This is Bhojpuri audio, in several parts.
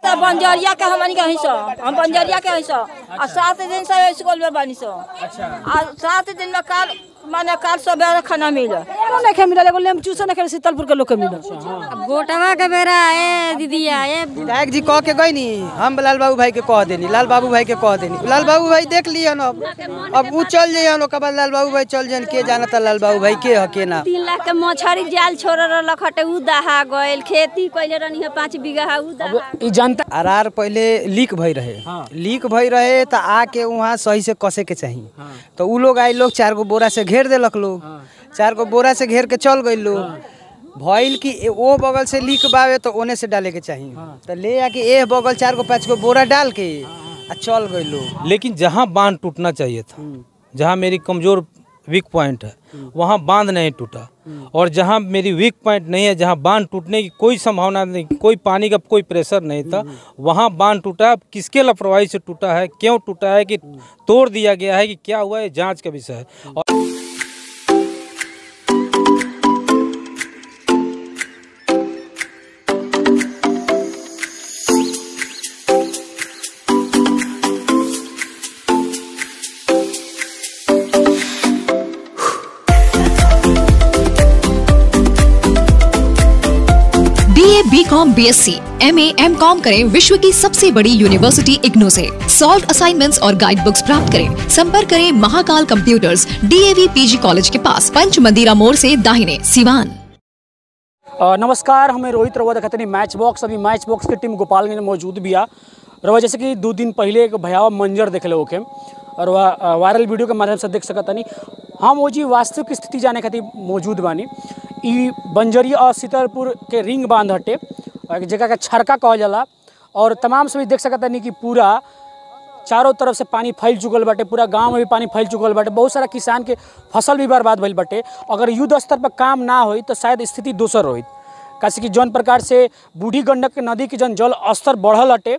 तो बंजरिया के हमन के हिस्सा हम बंजरिया के हिस्सा और 7 दिन से स्कूल में बानी सो। अच्छा। और 7 दिन में काल माने काल सबेरे खाना मिले नहीं खे मिला लेकिन लेम चूसा नहीं शीतलपुर के लोग के मिला। वोटवा के बेरा ए दीदीया ए विधायक जी कह के गई नी हम लाल बाबू भाई के कह देनी लाल बाबू भाई के कह देनी लाल बाबू भाई देख लिया न अब वो चल जाइए ओकर बाद लाल बाबू भाई चल जान के जाना था लाल बाबू भाई के हके ना 3 लाख के मछरी जाल छोड़ रहल खटे उ दहा गइल खेती कइले रहनी है 5 बीघा उ दहा ई जनता आरआर पहले लीक भई रहे लीक भई रहे त आके वहां सही से कसे के चाहिए तो उ लोग आई लोग 4 गो बोरा से घेर देलक लोग 4 गो बोरा से घेर के चल गई लोग भइल की वो बगल से लीक बावे तो ओने से डाले के चाहिए तो ले आके ए बगल 4 गो 5 गो बोरा डाल के आ चल गई लोग। लेकिन जहाँ बांध टूटना चाहिए था जहाँ मेरी कमजोर वीक पॉइंट है वहाँ बांध नहीं टूटा और जहाँ मेरी वीक पॉइंट नहीं है जहाँ बांध टूटने की कोई संभावना नहीं कोई पानी का कोई प्रेशर नहीं था वहाँ बांध टूटा। किसके लापरवाही से टूटा है क्यों टूटा है कि तोड़ दिया गया है कि क्या हुआ है जांच का विषय है। और BCom, BSc, MA, MCom करें विश्व की सबसे बड़ी यूनिवर्सिटी इग्नू से। सॉल्व असाइनमेंट्स और गाइड बुक्स प्राप्त करें। संपर्क करें Mahakal computers, DAV PG college के पास, पंच मंदिरा मोड़ से दाहिने, सिवान। नमस्कार, हमें रोहित रवा देखते हैं मैच बॉक्स। अभी मैच बॉक्स की टीम गोपालगंज में मौजूद भी आ रवा जैसे कि 2 दिन पहले एक भयावह मंजर देख लो ओके और वह वायरल वीडियो के माध्यम से देख सकता नहीं। हम वो जी वास्तविक स्थिति जाने खातिर मौजूद बानी। ई बंजरिया और शीतलपुर के रिंग बांध हटे एक जगह का छरका कहल जाला और तमाम सभी देख सकता नहीं कि पूरा चारों तरफ से पानी फैल चुकल बाटे। पूरा गांव में भी पानी फैल चुकल बाटे। बहुत सारा किसान के फसल भी बर्बाद भइल बाटे। अगर युद्ध स्तर पर काम ना होई तो शायद स्थिति दोसर होई। कैसे कि जौन प्रकार से बूढ़ी गंडक नदी के जन जल स्तर बढ़ल हटे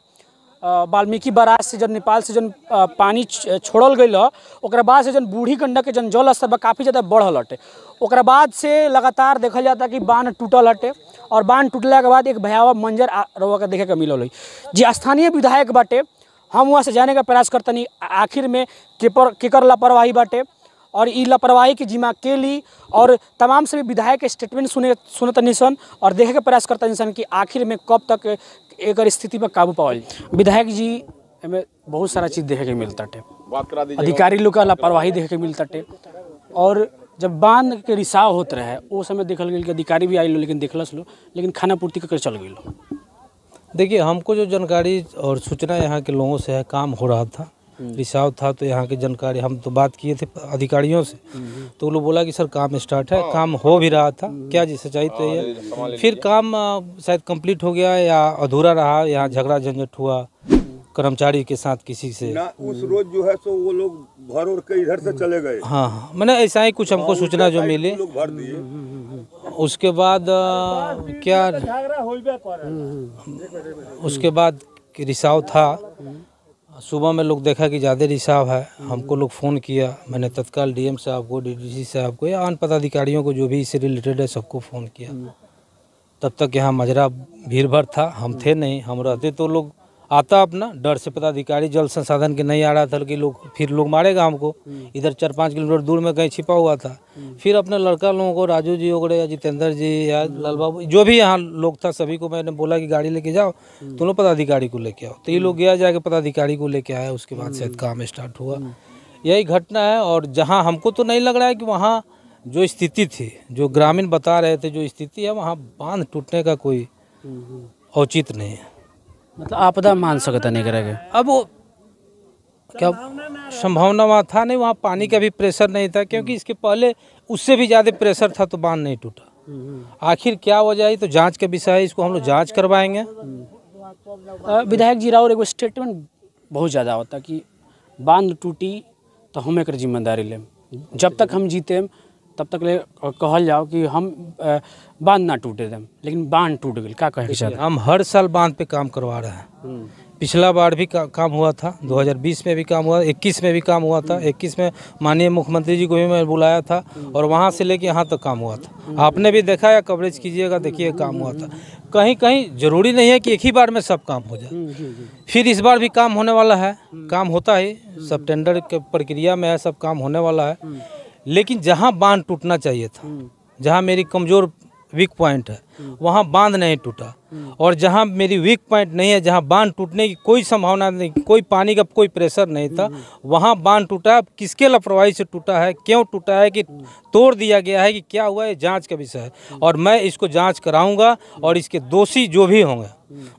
वाल्मीकि बराज से जन नेपाल से जन पानी छोड़ल गई ओकरा बाद से जन बूढ़ी गंडक के जन जल स्तर काफ़ी ज़्यादा बढ़ल हटे। ओकरा बाद से लगातार देखल जाता कि बांध टूटल हटे और बांध टूटला के बाद एक भयावह मंजर रवा के देखे के मिलल है। जी स्थानीय विधायक बाटे हम वहाँ से जाने का प्रयास करतनी आखिर में केकर लापरवाही बाटे और ई लापरवाही की जिम्मा के ली और तमाम सभी विधायक के स्टेटमेंट सुनतनी सन और देखे के प्रयास करतनी सन कि आखिर में कब तक एक स्थिति पर काबू पावल। विधायक जी में बहुत सारा चीज़ देखे के मिलता है। अधिकारी लोग का लापरवाही देखे के मिलता है और जब बांध के रिसाव होते रहे वो समय देखल गया कि अधिकारी भी आई लो लेकिन देखलस लो लेकिन खाना पूर्ति करके चल गई लो। देखिए हमको जो जानकारी और सूचना यहाँ के लोगों से है काम हो रहा था रिसाव था तो यहाँ की जानकारी हम तो बात किए थे अधिकारियों से तो वो लोग बोला कि सर काम स्टार्ट है काम हो भी रहा था क्या जी सच्चाई तो ये फिर काम शायद कंप्लीट हो गया या अधूरा रहा यहाँ झगड़ा झंझट हुआ कर्मचारी के साथ किसी से ना उस रोज जो है सो वो लोग भर और के इधर से चले गए। हाँ मैंने ऐसा ही कुछ हमको सूचना जो मिली भर दिए उसके बाद क्या उसके बाद रिसाव था सुबह में लोग देखा कि ज़्यादा रिसाव है हमको लोग फ़ोन किया मैंने तत्काल DM साहब को DDC साहब को या अन्य पदाधिकारियों को जो भी इससे रिलेटेड है सबको फ़ोन किया। तब तक यहाँ मजरा भीड़ भर था हम थे नहीं हम रहते तो लोग आता अपना डर से पदाधिकारी जल संसाधन के नहीं आ रहा था कि लोग फिर लोग मारेगा हमको इधर 4-5 किलोमीटर दूर में कहीं छिपा हुआ था। फिर अपने लड़का लोगों को राजू जी वगैरह या जितेंद्र जी या लाल बाबू जो भी यहाँ लोग था सभी को मैंने बोला कि गाड़ी लेके जाओ तुम लोग पदाधिकारी को लेके आओ तो ये लोग गया जाके पदाधिकारी को लेके आया उसके बाद शायद काम स्टार्ट हुआ। यही घटना है और जहाँ हमको तो नहीं लग रहा है कि वहाँ जो स्थिति थी जो ग्रामीण बता रहे थे जो स्थिति है वहाँ बांध टूटने का कोई औचित्य नहीं है। मतलब आपदा मान सकता नहीं करेगा अब वो क्या संभावना वहाँ था नहीं वहाँ पानी का भी प्रेशर नहीं था क्योंकि इसके पहले उससे भी ज़्यादा प्रेशर था तो बांध नहीं टूटा। आखिर क्या वजह है तो जांच का विषय है इसको हम लोग जांच करवाएंगे। विधायक जी राव एगो स्टेटमेंट बहुत ज़्यादा होता कि बांध टूटी तो हम एक जिम्मेदारी लें जब तक हम जीते तब तक ले कहल जाओ कि हम बांध ना टूटे दें लेकिन बांध टूट गई क्या कहे। हम हर साल बांध पे काम करवा रहे हैं पिछला बार भी काम हुआ था, 2020 में भी काम हुआ, 21 में भी काम हुआ था। 21 में माननीय मुख्यमंत्री जी को भी मैं बुलाया था और वहाँ से लेके यहाँ तक काम हुआ था। आपने भी देखा या कवरेज कीजिएगा, देखिए काम हुआ था। कहीं कहीं ज़रूरी नहीं है कि एक ही बार में सब काम हो जाए। फिर इस बार भी काम होने वाला है, काम होता है, सब टेंडर के प्रक्रिया में है, सब काम होने वाला है। लेकिन जहाँ बांध टूटना चाहिए था, जहाँ मेरी कमज़ोर वीक पॉइंट है, वहाँ बांध नहीं टूटा। और जहाँ मेरी वीक पॉइंट नहीं है, जहाँ बांध टूटने की कोई संभावना नहीं, कोई पानी का कोई प्रेशर नहीं था, वहाँ बांध टूटा। किसके लापरवाही से टूटा है, क्यों टूटा है, कि तोड़ दिया गया है, कि क्या हुआ है, जांच का विषय है। और मैं इसको जांच कराऊंगा और इसके दोषी जो भी होंगे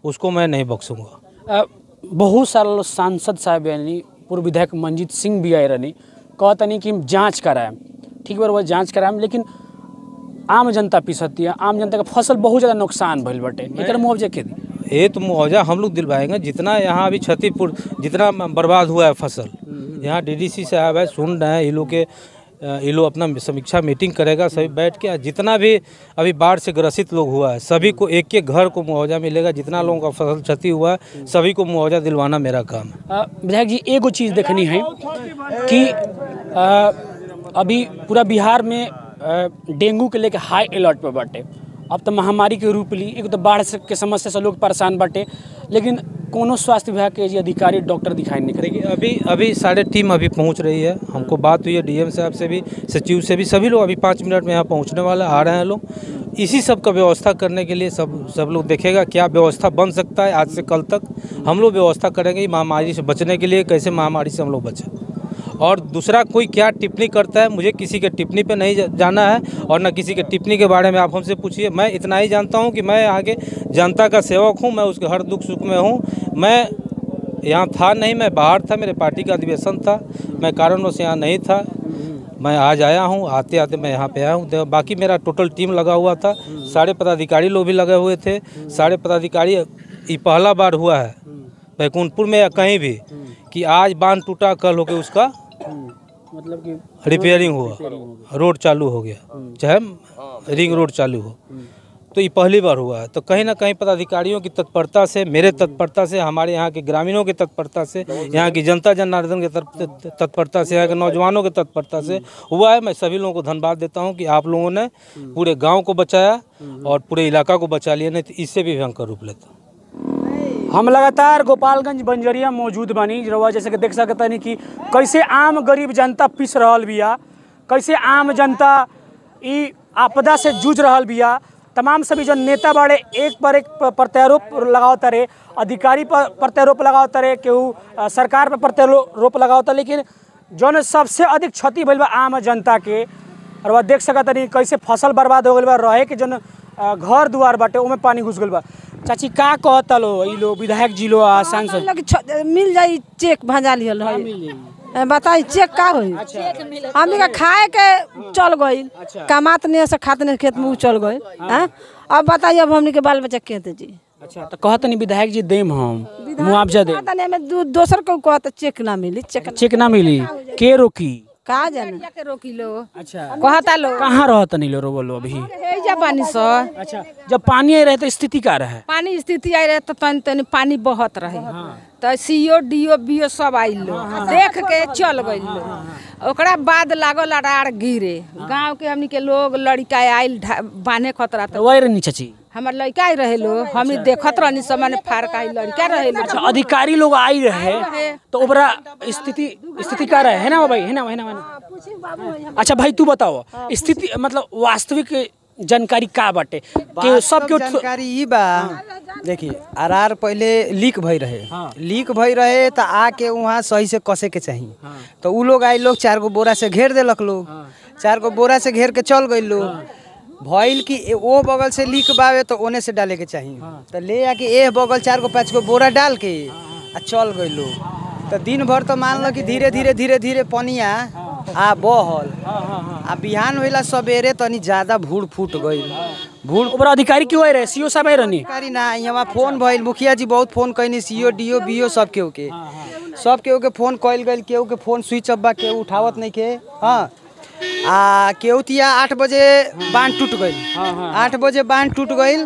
उसको मैं नहीं बख्शूंगा। बहुत सारा सांसद साहब यानी पूर्व विधायक मंजीत सिंह भी आए रहनी, कहतनी कि हम जाँच कराएं, ठीक बा, वह जाँच कराएं, लेकिन आम जनता पिसती है, आम जनता का फसल बहुत ज़्यादा नुकसान भइल बटे, एक मुआवजा के दी। ये तो मुआवजा हम लोग दिलवाएंगे। जितना यहाँ अभी क्षतिपूर्त, जितना बर्बाद हुआ है फसल, यहाँ डीडीसी साहब है, सुन रहे हैं, ये लोग अपना समीक्षा मीटिंग करेगा, सभी बैठ के। जितना भी अभी बाढ़ से ग्रसित लोग हुआ है, सभी को एक एक घर को मुआवजा मिलेगा। जितना लोगों का फसल क्षति हुआ है, सभी को मुआवजा दिलवाना मेरा काम है। विधायक जी, एगो चीज़ देखनी है कि अभी पूरा बिहार में डेंगू के लेके हाई अलर्ट पर बाटे। अब तो महामारी के रूप ली, एक तो बाढ़ के समस्या से लोग परेशान बाटे, लेकिन कोनो स्वास्थ्य विभाग के जी अधिकारी डॉक्टर दिखाई नहीं करेगी। अभी सारे टीम अभी पहुंच रही है। हमको बात हुई है डीएम साहब से भी, सचिव से भी, सभी लोग अभी 5 मिनट में यहाँ पहुँचने वाले आ रहे हैं लोग। इसी सब का व्यवस्था करने के लिए सब लोग देखेगा क्या व्यवस्था बन सकता है। आज से कल तक हम लोग व्यवस्था करेंगे महामारी से बचने के लिए, कैसे महामारी से हम लोग बचें। और दूसरा कोई क्या टिप्पणी करता है, मुझे किसी के टिप्पणी पे नहीं जाना है और न किसी के टिप्पणी के बारे में आप हमसे पूछिए। मैं इतना ही जानता हूँ कि मैं यहाँ के जनता का सेवक हूँ, मैं उसके हर दुख सुख में हूँ। मैं यहाँ था नहीं, मैं बाहर था, मेरे पार्टी का अधिवेशन था, मैं कारणवश यहाँ नहीं था। मैं आज आया हूँ, आते आते मैं यहाँ पे आया हूँ। बाकी मेरा टोटल टीम लगा हुआ था, सारे पदाधिकारी लोग भी लगे हुए थे। सारे पदाधिकारी, ये पहला बार हुआ है बैकुंठपुर में या कहीं भी कि आज बांध टूटा, कल होके उसका मतलब कि रिपेयरिंग हुआ, रोड चालू हो गया, चाहे रिंग रोड चालू हो। तो ये पहली बार हुआ है। तो कहीं ना कहीं पदाधिकारियों की तत्परता से, मेरे तत्परता से, हमारे यहाँ के ग्रामीणों की तत्परता से, यहाँ की जनता जनार्दन के तत्परता से, यहाँ के नौजवानों की तत्परता से हुआ है। मैं सभी लोगों को धन्यवाद देता हूँ कि आप लोगों ने पूरे गाँव को बचाया और पूरे इलाका को बचा लिया, नहीं तो इससे भी भयंकर रूप लेता। हम लगातार गोपालगंज बंजरिया मौजूद बानी, जैसे कि देख सकता नहीं कि कैसे आम गरीब जनता पिस रहल बिया, कैसे आम जनता ई आपदा से जूझ रहल बिया। तमाम सभी जो नेता बड़े एक पर एक प्रत्यारोप लगावत रहे, अधिकारी पर प्रत्यारोप लगावत रहे, केहू सरकार पर प्रत्यारोप लगावत, लेकिन जो सबसे अधिक क्षति भइल बा आम जनता के। और वह देख सकता नहीं कैसे फसल बर्बाद हो गई बा, रहे के जन घर दुआर बाटे ओमे पानी घुस गई बा। चाची का कहता लो ई लो विधायक जी लो सांसद मिल जाई चेक भंजा लिहल है, बताई चेक का होई। हमनी का खाए के चल गई, कमात नहीं से खात नहीं, खेत में चल गए। अब बताइए अब हमनी के बाल बच्चा कहते जी। अच्छा, तो कहत नहीं विधायक जी देम हम मुआवजा दे, दोसर को कहता चेक ना मिली, चेक ना मिली, के रोकी का जाने के रोकी लो। अच्छा, कहता लो कहाँ रहता नहीं लो बोलो अभी जा पानी सो। अच्छा, जब पानी आई रहे तो स्थिति का रहे, पानी स्थिति आई रहे तो तनी तनी पानी बहत रहे, तो सीओ डीओ बीओ सब आइल लो, देख के चल गई लो। ओकरा बाद लागल अरार गिरे, गांव के हमनी के लोग लड़का आइल बांधे खतरा, तो वही रहनी चाची हमार लड़का आई रहे लो, हम देखत रहनी सब माने फारका लड़का रहे लो। अच्छा, अधिकारी लोग आई रहे तो ओकरा स्थिति का रहे है ना भाई, है ना। अच्छा भाई तू बताओ स्थिति मतलब वास्तविक जानकारी का बाटे कि सबके जानकारी ई बा। देखिए आर पहले लीक भई रहे, लीक भई रहे तो आके वहाँ सही से कसे के चाहिए। तो उ लोग आई, लोग 4 गो बोरा से घेर देलक, लोग 4 गो बोरा से घेर के चल गई लोग। भइल कि वो बगल से लीक बावे तो ओने से डाले के चाहिए, तो ले आके ए बगल 4 गो 5 गो बोरा डाल के आ चल गई लोग। तो दिन भर तो मान लो कि धीरे धीरे पनिया आ बहल आ बिहान होला सवेरे तनी ज्यादा भूड़ फूट गई। भूड़ ओकरा अधिकारी क्यों आए रहे, सीओ साहब आए रहनी? अधिकारी ना, यहाँ फोन भइल, मुखिया जी बहुत फोन कैनी, सीओ डीओ बीओ सब केहू के फोन कइल गइल, केहू के फोन स्विच ऑफ बा, केहू उठावत नहीं के। हाँ आ केहू तिया 8 बजे बांध टूट गई, 8 बजे बांध टूट गई।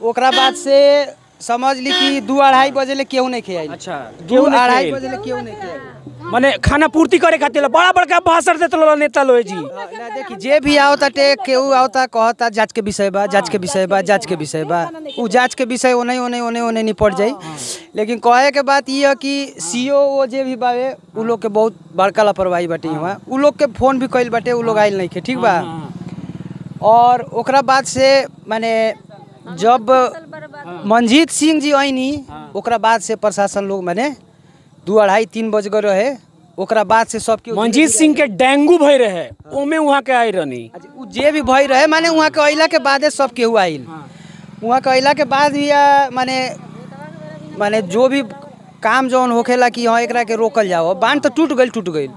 ओकरा बाद से समझ ली कि 2-2:30 बजे ले केहू नहीं खेल। अच्छा 2-2:30 बजे ले केहू नहीं खेल। माने खाना पूर्ति करे खातिर बड़ा बड़का भाषण देत लो नेता लो जी। ना देखी जे भी आवता टे केहू आवता कहता जांच के विषय बा, जांच के विषय बा, जांच के विषय बा। उ जांच के विषय ओने निपट जाई। लेकिन कहे के बात ये है कि सीओ वो जे भी बावे उ लोग के बहुत बड़का लापरवाही बाटे। हुआ उ लोग के फोन भी कइल बाटे, उ लोग आइल नहीं खे, ठीक बा। और ओकरा बाद से माने जब मंजीत सिंह जी आईनी ओकरा बाद से प्रशासन लोग माने 2-2:30-3 बज गए रहे। ओकरा बाद से सबके मंजीत सिंह के डेंगू भई रहे ओमे वहाँ के आई रहनी। उ जे भी भई रहे माने वहाँ के अइला के बाद सब केहू आइल। वहाँ के अइला के बाद भी माने जो भी काम जौन होखेला कि हाँ एकरा के रोकल जाओ। बांध तो टूट गइल।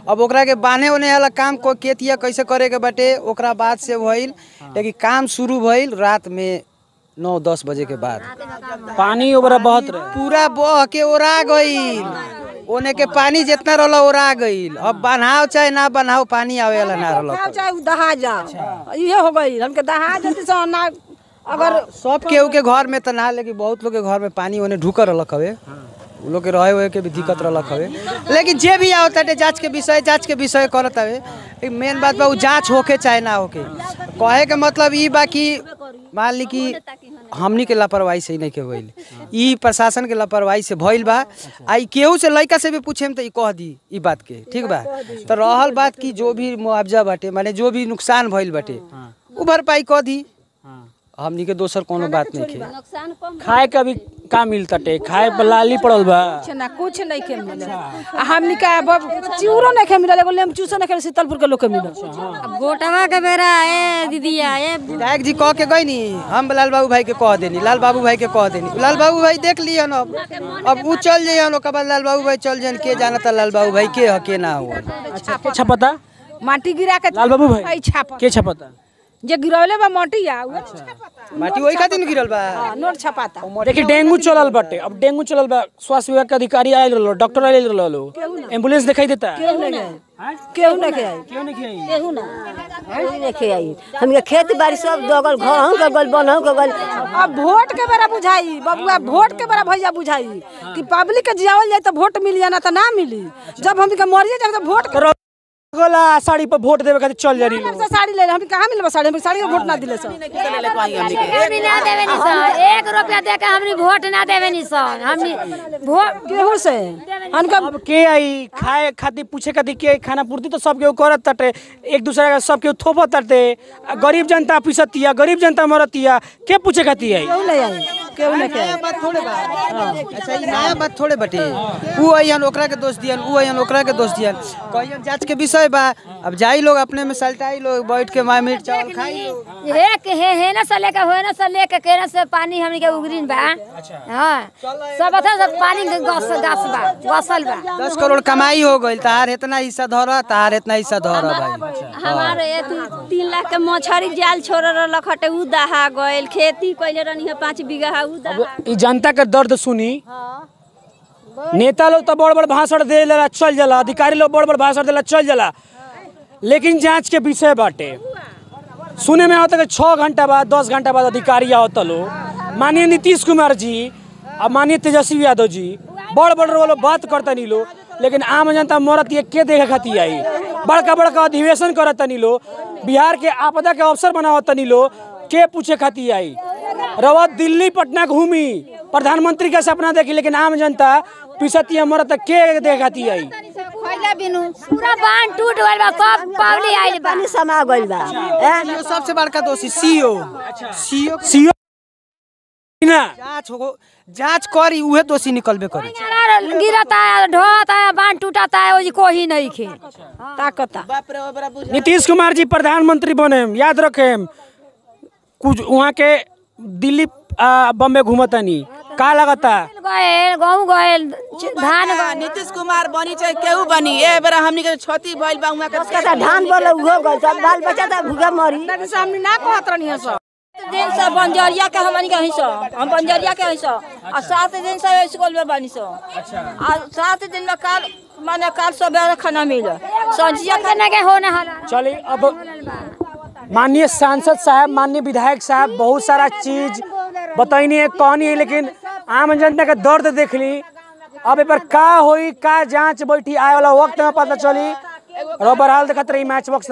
अब ओकरा के बांधे ओने वाला काम को केतिया कैसे करे के बाटे ओकरा बाद से भइल। लेकिन काम शुरू भइल रात में 9-10 बजे के बाद। पानी ओबरा बहुत रहे, पूरा बह के ओरा गइल। ओने के पानी जितना रहला ओरा गइल। अब बनाओ चाहे ना बनाओ पानी आवे वाला ना रहला। चाहे उ दहा जाओ ये हो गई हमके दहा जति से ना। अगर सब केहू के घर में तो ना, लेकिन बहुत लोग के घर में पानी ओने ढुक रहलक हवे। उ लोग के रहे हुए के भी दिक्कत रहलक हवे। लेकिन जे भी आवता है जांच के विषय करत हवे। मेन बात बा उ जांच होके चाहे ना होके। कहे के मतलब ई बा कि मान ली कि हमनी के लापरवाही से ही नहीं के भइल, ई प्रशासन के लापरवाही से भइल बा। आई केहू से लड़का से भी पूछे तो ई कह दी ई बात के, ठीक बा। तो रहल बात कि जो भी मुआवजा बाटे माने जो भी नुकसान भइल बाटे उ भरपाई कह दी। हमनी के दोसर कोनो बात नहीं खे। खाए का भी का मिलता टे, खाए पर लाली पड़ल बा कुछ नहीं के मिले। हमनी का चिउरो नहीं के मिले, एगो लेमचूसो नहीं के शीतलपुर के लोग के मिले। वोटवा के बेरा ए दीदिया ए विधायक जी कह के गई नी, हम लाल बाबू भाई के कह देनी, लाल बाबू भाई के कह देनी। लाल बाबू भाई देख लियन। अब उ चल जाइयन ओकर बाद लाल बाबू भाई चल जाइयन। के जानता लाल बाबू भाई के ह के ना हुआ। अच्छा के छपता माटी गिरा के लाल बाबू भाई के छपता जे गिरौले बा माटी आ माटी वही खातिर गिरल बा। नोट छपाता। देखिए डेंगू चलल बाटे। अब डेंगू चलल बा, स्वास्थ्य विभाग के अधिकारी आयल रहलो, डॉक्टर आयल रहलो, एम्बुलेंस दिखाई देता है। केहू नहीं आई। हमके खेती बाड़ी सब दगल घर गगल बनहु गगल। अब वोट के बेरा बुझाई बबुआ, वोट के बेरा भैया बुझाई कि पब्लिक के जियावल जाए तो वोट मिली या ना तो ना मिली। जब हमके मरिए जब तो वोट गोला साड़ी पर वोट देवे खातिर चल जानी। साड़ी ले हम कहां मिलबा साड़ी, हम साड़ी के वोट ना दिले सर। हमनी ना देवे नि सर, 1 रुपया दे के हमनी वोट ना देवे नि सर। हमनी वोट केहू से हमका अब के आई खाए खातिर पूछे खातिर के खाना पूर्ति तो सब केहू करत तटे, एक दूसरे का सब केहू थोपत तटे। गरीब जनता पिसतिया, गरीब जनता मरतिया, के पूछे खातिर आई? केहू नहीं आई, केहू नहीं के। नया बात थोड़े बा। अच्छा ई नया बात थोड़े बटे। उ आइयन ओकरा के दोष दियन, उ आइयन ओकरा के दोष दियन। कहियन जांच के विषय बा। अब जाई लोग अपने में सलटाई लोग बैठ के मार मीट चावल खाई लोग। हे ना सले का होए ना सले के केना से पानी हमनी के उगरिन बा। हां सब अथा सब पानी गसल बा। 10 करोड़ कमाई हो गइल। तार इतना हिस्सा धर, तार इतना हिस्सा धर भाई। हमारे 3 लाख के मछरी जाल छोड़ रलख हटे उ दहा गइल। खेती कइले रहनी है 5 बीघा उ दहा। ई जनता के दर्द सुनी। नेता लोग तो बड़ बड़ भाषण देला चल जाला, अधिकारी लोग बड़ बड़ भाषण देला चल जाला, लेकिन जांच के विषय बाटे। सुने में आता कि 6 घंटा बाद 10 घंटा बाद अधिकारी आवता लोग। माननीय नीतीश कुमार जी और माननीय तेजस्वी यादव जी बड़ बड़ लोग बात करता नहीं लो, लेकिन आम जनता मरत ये के देखे खातिर आई। बड़का बड़का अधिवेशन करता नहीं लो, बिहार के आपदा के अवसर बनावता नहीं लो, के पूछे खातिर आई। रवा दिल्ली पटना घूमी, प्रधानमंत्री का सपना देखी, लेकिन आम जनता पिसतिया मरत के देखे खातिर आई। खइला बिनु पूरा बांध टूट गइल बा, सब पावली आइल बा, पानी समा गइल बा। ये सबसे बड़का दोषी सीओ ना जांच करी उहे दोषी निकलबे करे। गिरता है, ढोता है, बांध टूटता है, ओजी कोई नहीं खे ताकता। नीतीश कुमार जी प्रधानमंत्री बने, याद रखें। कुछ वहाँ के दिल्ली बम्बे घूमतनी का लगता गए गाँव गए धान नीतीश कुमार बनी चाहे केहू बनी, ए बेरा हमनी के क्षति भइल बा। उहाँ के धान बोले उहो गइल, सब बाल बच्चा त भूखे मरी। हमनी ना कहत रहनी सब दिन से बंजरिया के हमनी के हिस्सा, हम बंजरिया के हिस्सा और 7 दिन से स्कूल में बनी सो। और 7 दिन में काल माने काल सवेरे खाना मिले, संजिया खाना के होने हला। चलिए अब माननीय सांसद साहब, माननीय विधायक साहब बहुत सारा चीज बताइनी है कहनी है, लेकिन आम जनता के दर्द देख ली। अब एक बार का होई का जांच बैठी आए वाला वक्त में पता चली। और बहरहाल देखते रही मैच बॉक्स।